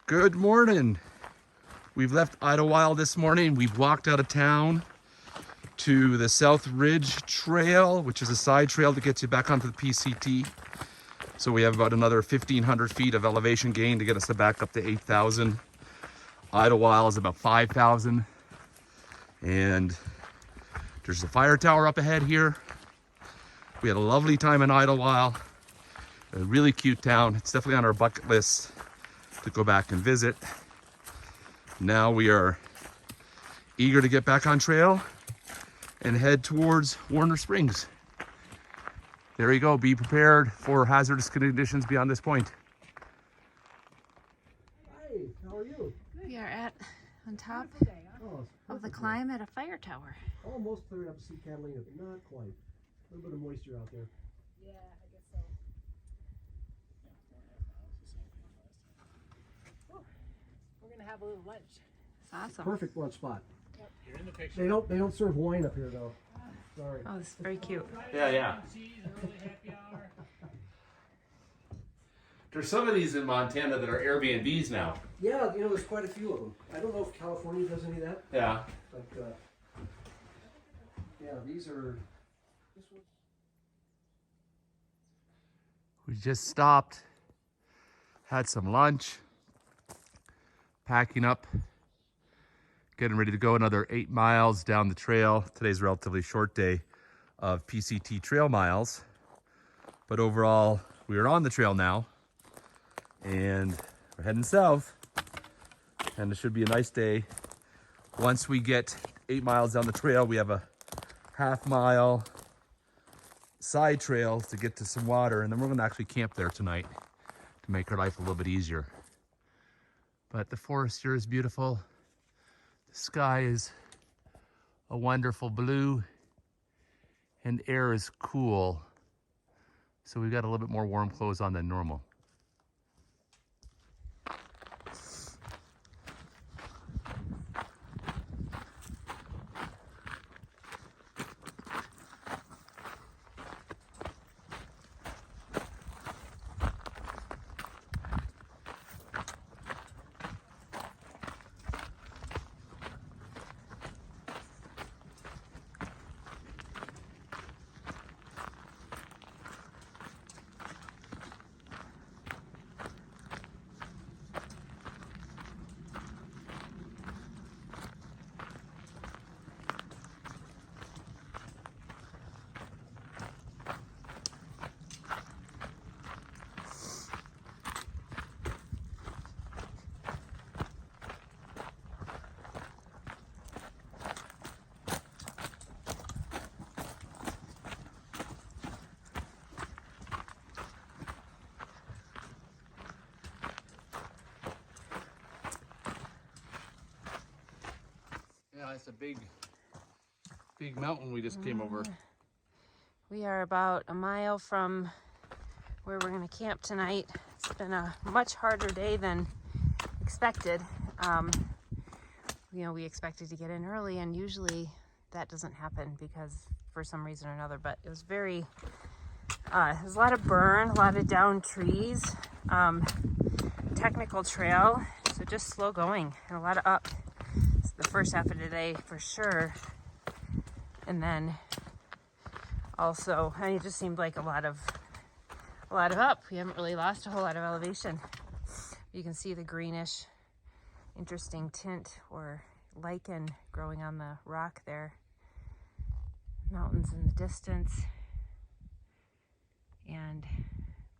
Good morning. We've left Idyllwild this morning. We've walked out of town to the South Ridge Trail, which is a side trail that gets you back onto the PCT. So we have about another 1,500 feet of elevation gain to get us back up to 8,000. Idyllwild is about 5,000. And there's a fire tower up ahead here. We had a lovely time in Idyllwild. A really cute town. It's definitely on our bucket list to go back and visit. Now we are eager to get back on trail and head towards Warner Springs. There you go. Be prepared for hazardous conditions beyond this point. Hi, how are you? We are on top Oh, of the climb at a fire tower. almost cleared up to see Catalina, but not quite. A little bit of moisture out there. Yeah, I guess so. We're gonna have a little lunch. That's awesome. Perfect lunch spot. Yep. You're in the picture. They don't serve wine up here though. Sorry. Oh, this is very cute. Yeah. There's some of these in Montana that are Airbnbs now. Yeah, there's quite a few of them. I don't know if California does any of that, Yeah. but yeah, these are. This one's We just stopped, had some lunch, packing up, getting ready to go another 8 miles down the trail. Today's a relatively short day of PCT trail miles, but overall we are on the trail now and we're heading south, and it should be a nice day. Once we get 8 miles down the trail, we have a half-mile side trail to get to some water, and then we're going to actually camp there tonight to make our life a little bit easier. But the forest here is beautiful. The sky is a wonderful blue, and air is cool. So we've got a little bit more warm clothes on than normal. Yeah, it's a big mountain we just came over. We are about a mile from where we're gonna camp tonight. It's been a much harder day than expected. We expected to get in early, and usually that doesn't happen because for some reason or another, but it was very, there's a lot of burn, a lot of down trees, technical trail, so just slow going and a lot of up. It's the first half of the day for sure. And then also, it just seemed like a lot of up. We haven't really lost a whole lot of elevation. You can see the greenish, interesting tint or lichen growing on the rock there. Mountains in the distance, and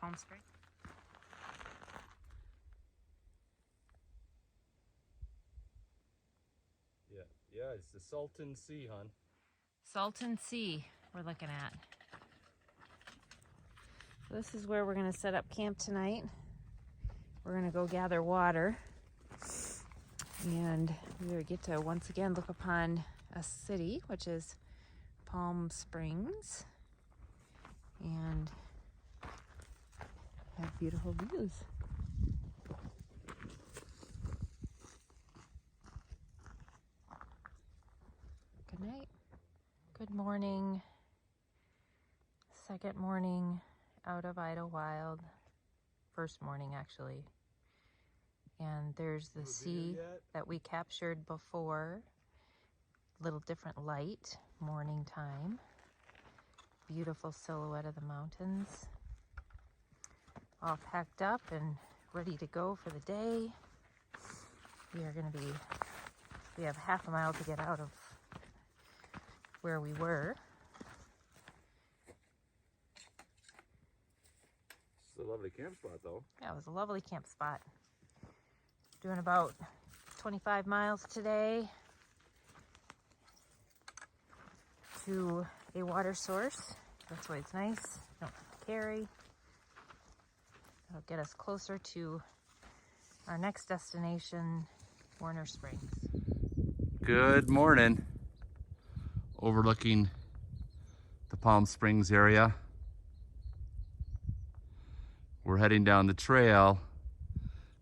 Palm Springs. Yeah, it's the Salton Sea, hon. Salton Sea we're looking at. So this is where we're gonna set up camp tonight. We're gonna go gather water, and we get to once again look upon a city, which is Palm Springs, and have beautiful views. Good night. Good morning. Second morning out of Idyllwild. First morning, actually. And there's the sea that we captured before. Little different light, morning time. Beautiful silhouette of the mountains. All packed up and ready to go for the day. We have half a mile to get out of where we were. It's a lovely camp spot though. Yeah, it was a lovely camp spot. Doing about 25 miles today to a water source. That's why it's nice. Don't have to carry. That'll get us closer to our next destination, Warner Springs. Good morning. Overlooking the Palm Springs area. We're heading down the trail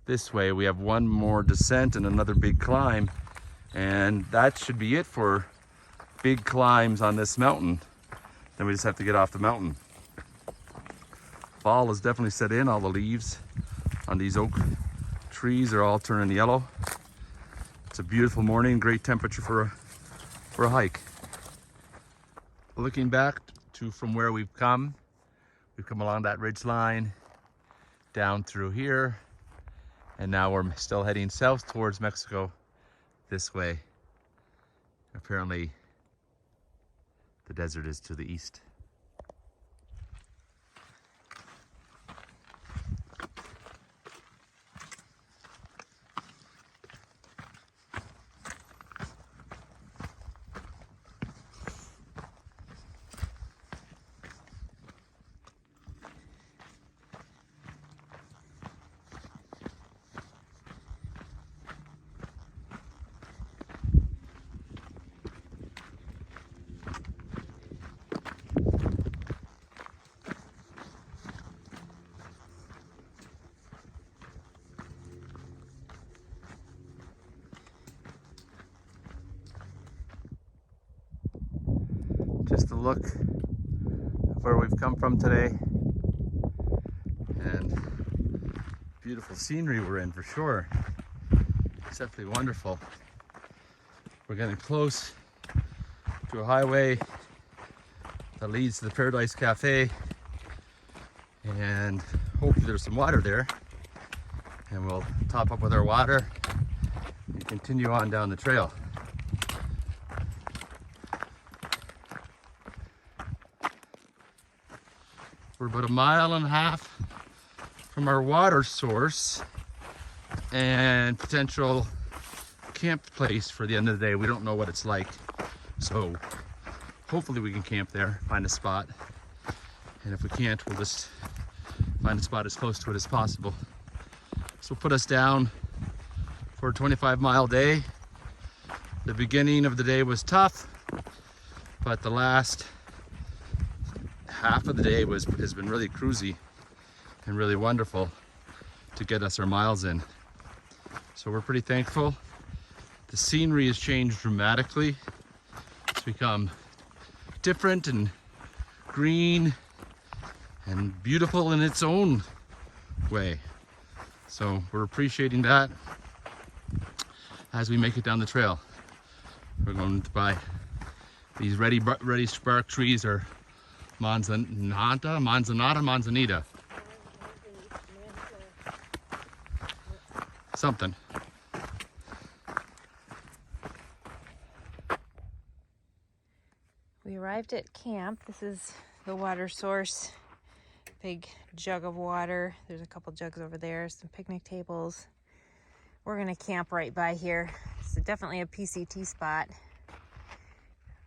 this way. We have one more descent and another big climb, and that should be it for big climbs on this mountain. Then we just have to get off the mountain. Fall has definitely set in. All the leaves on these oak trees are all turning yellow. It's a beautiful morning, great temperature for a hike. Looking back to from where we've come along that ridge line, down through here, and now we're still heading south towards Mexico this way. Apparently, the desert is to the east. Just a look of where we've come from today, and beautiful scenery we're in for sure. It's definitely wonderful. We're getting close to a highway that leads to the Paradise Cafe, and hopefully there's some water there, and we'll top up with our water and continue on down the trail. We're about 1.5 miles from our water source and potential camp place for the end of the day. We don't know what it's like, so hopefully we can camp there, find a spot, and if we can't, we'll just find a spot as close to it as possible. So put us down for a 25-mile day. The beginning of the day was tough, but the last half of the day has been really cruisy and really wonderful to get us our miles in. So we're pretty thankful. The scenery has changed dramatically. It's become different and green and beautiful in its own way. So we're appreciating that as we make it down the trail. We're going to buy these ready spark trees, or manzanita. Something. We arrived at camp. This is the water source. Big jug of water. There's a couple jugs over there, some picnic tables. We're gonna camp right by here. It's definitely a PCT spot.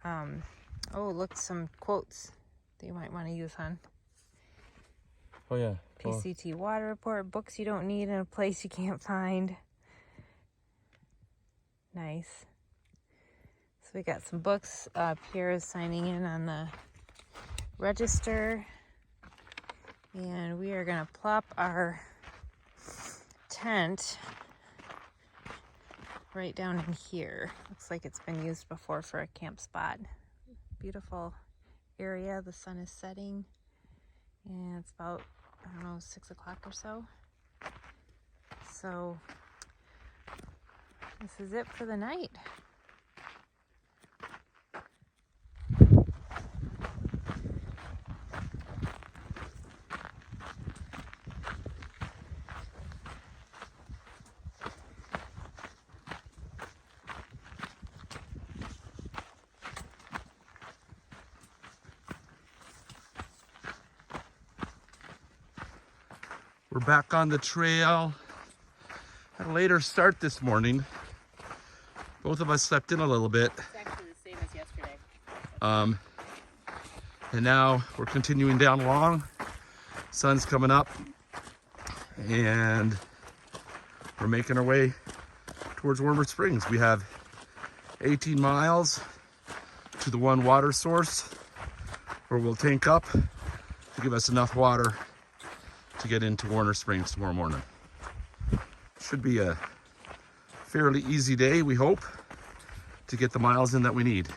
Oh, look, some quotes that you might want to use, hon. Oh yeah. PCT water report, books you don't need in a place you can't find. Nice. So we got some books. Pierre is signing in on the register. And we are gonna plop our tent right down in here. Looks like it's been used before for a camp spot. Beautiful area. The sun is setting, and it's about, I don't know, 6 o'clock or so. So this is it for the night. We're back on the trail. Had a later start this morning. Both of us slept in a little bit. It's actually the same as yesterday. And now we're continuing down along. Sun's coming up. And we're making our way towards Warmer Springs. We have 18 miles to the one water source where we'll tank up to give us enough water to get into Warner Springs tomorrow morning. Should be a fairly easy day, we hope, to get the miles in that we need.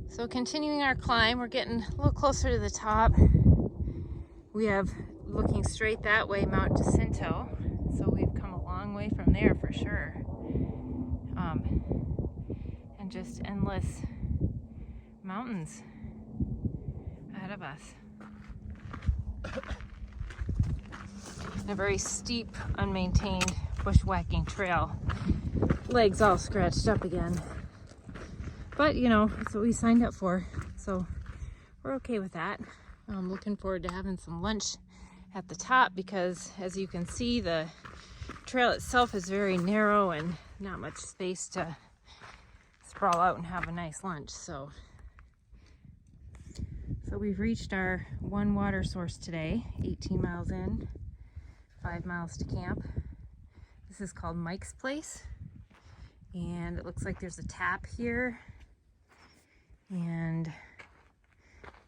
So continuing our climb, we're getting a little closer to the top. We have, looking straight that way, Mount Jacinto. So we've come a long way from there for sure. And just endless mountains ahead of us. And a very steep, unmaintained, bushwhacking trail. Legs all scratched up again. But, you know, that's what we signed up for, so we're okay with that. I'm looking forward to having some lunch at the top because, as you can see, the trail itself is very narrow and not much space to sprawl out and have a nice lunch. So we've reached our one water source today, 18 miles in, 5 miles to camp. This is called Mike's Place, and it looks like there's a tap here. And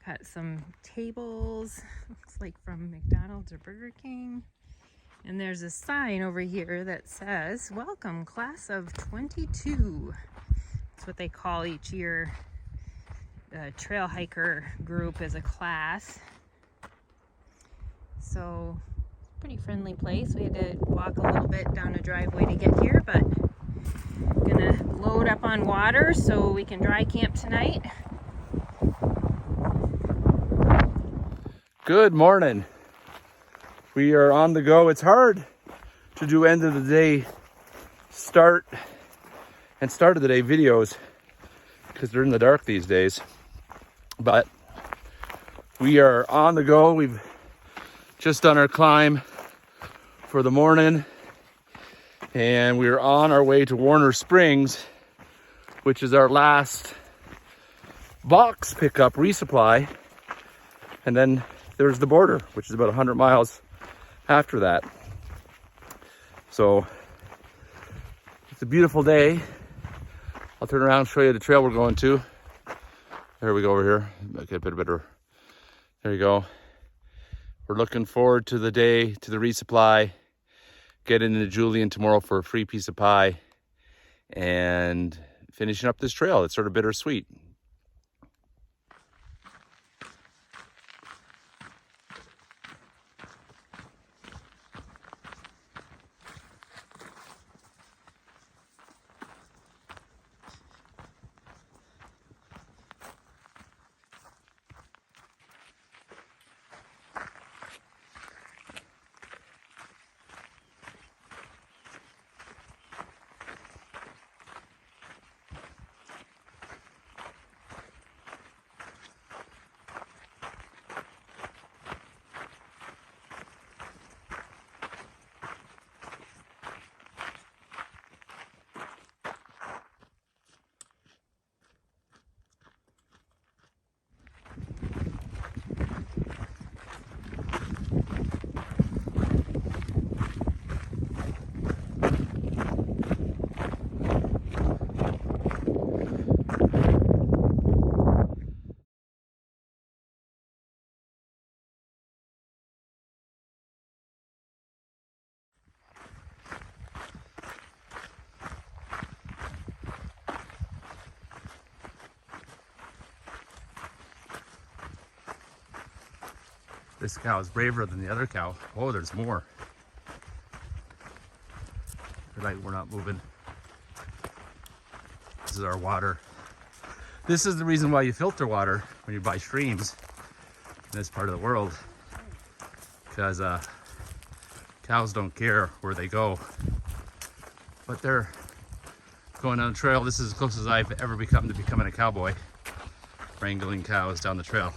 got some tables, looks like from McDonald's or Burger King. And there's a sign over here that says, "Welcome, class of 22. That's what they call each year. The trail hiker group is a class. So, pretty friendly place. We had to walk a little bit down a driveway to get here, but gonna load up on water so we can dry camp tonight. Good morning. We are on the go. It's hard to do end of the day start of the day videos because they're in the dark these days. But we are on the go. We've just done our climb for the morning. And we're on our way to Warner Springs, which is our last box pickup resupply. And then there's the border, which is about 100 miles after that. So it's a beautiful day. I'll turn around and show you the trail we're going to. There we go over here. Okay, a bit better. There you go. We're looking forward to the day, to the resupply. Getting into Julian tomorrow for a free piece of pie and finishing up this trail. It's sort of bittersweet. This cow is braver than the other cow. Oh, there's more. Right, we're not moving. This is our water. This is the reason why you filter water when you buy streams in this part of the world. Because cows don't care where they go. But they're going on a trail. This is as close as I've ever become to becoming a cowboy. Wrangling cows down the trail.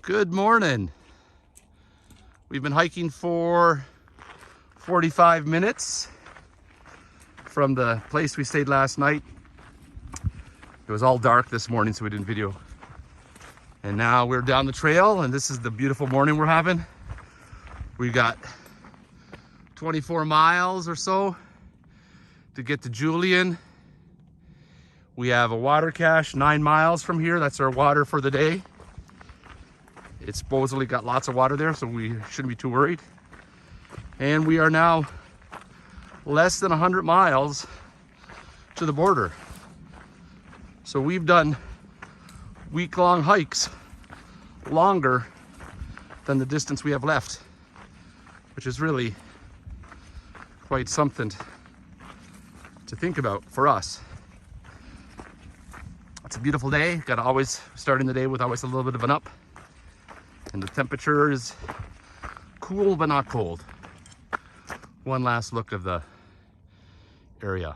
Good morning. We've been hiking for 45 minutes from the place we stayed last night. It was all dark this morning, so we didn't video. And now we're down the trail, and this is the beautiful morning we're having. We got 24 miles or so to get to Julian. We have a water cache 9 miles from here. That's our water for the day. It's supposedly got lots of water there, so we shouldn't be too worried. And we are now less than 100 miles to the border. So we've done week-long hikes longer than the distance we have left, which is really quite something to think about for us. It's a beautiful day. Got to always starting the day with always a little bit of an up. And the temperature is cool but not cold. One last look of the area.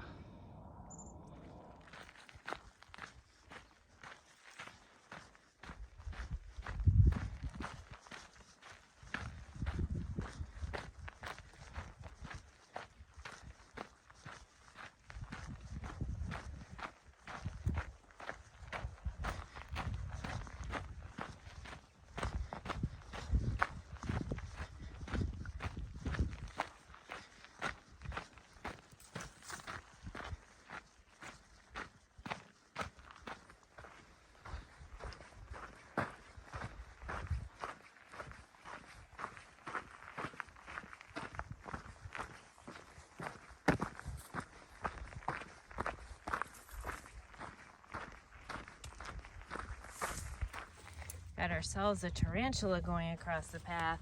Got ourselves a tarantula going across the path.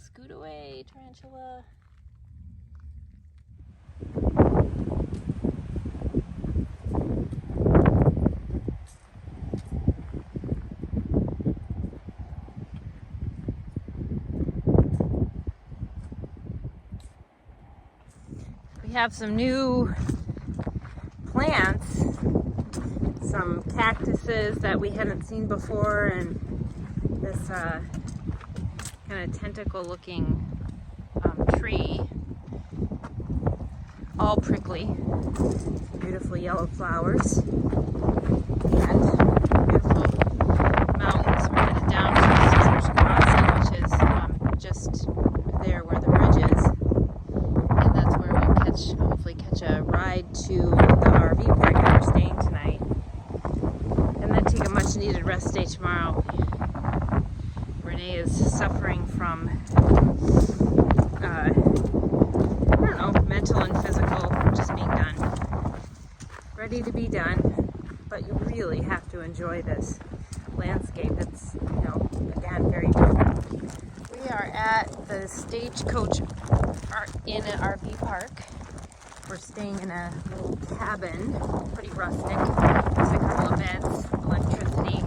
Scoot away, tarantula. We have some new plants, some cactuses that we hadn't seen before, and this kind of tentacle looking tree, all prickly, beautiful yellow flowers, and beautiful mountains. We're headed down to the Sisters Crossing, which is just there where the bridge is, and that's where we'll hopefully catch a ride to the RV park that we're staying tonight, and then take a much needed rest day tomorrow. Renee is suffering from I don't know, mental and physical, just being done, ready to be done, but you really have to enjoy this landscape. It's, you know, again, very different. We are at the Stagecoach in an RV park. We're staying in a little cabin, pretty rustic. There's a couple of beds, electricity,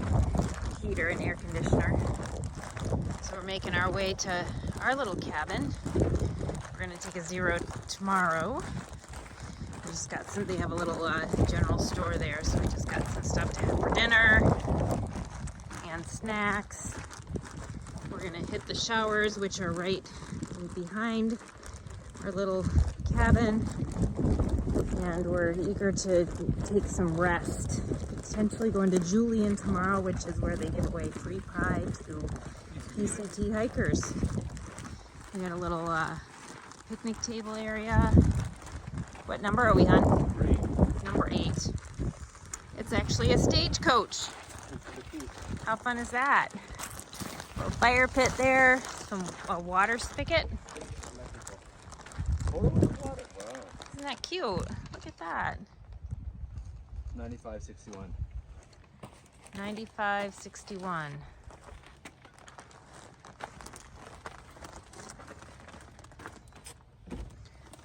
heater, and air conditioner. So we're making our way to our little cabin. We're gonna take a zero tomorrow. We just got some, they have a little general store there, so we just got some stuff to have for dinner and snacks. We're gonna hit the showers, which are right behind our little cabin, and we're eager to take some rest. Potentially going to Julian tomorrow, which is where they give away free pie to PCT hikers. We got a little picnic table area. What number are we on? Number 8. It's actually a stagecoach. How fun is that? A little fire pit there, a water spigot. Wow. Isn't that cute? Look at that. 95.61. 95.61.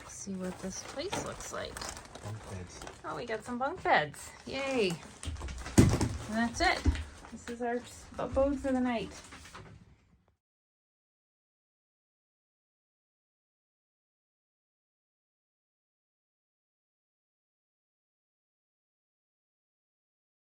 See what this place looks like. Bunk beds. Oh, we got some bunk beds. Yay. And that's it. This is our abode for the night.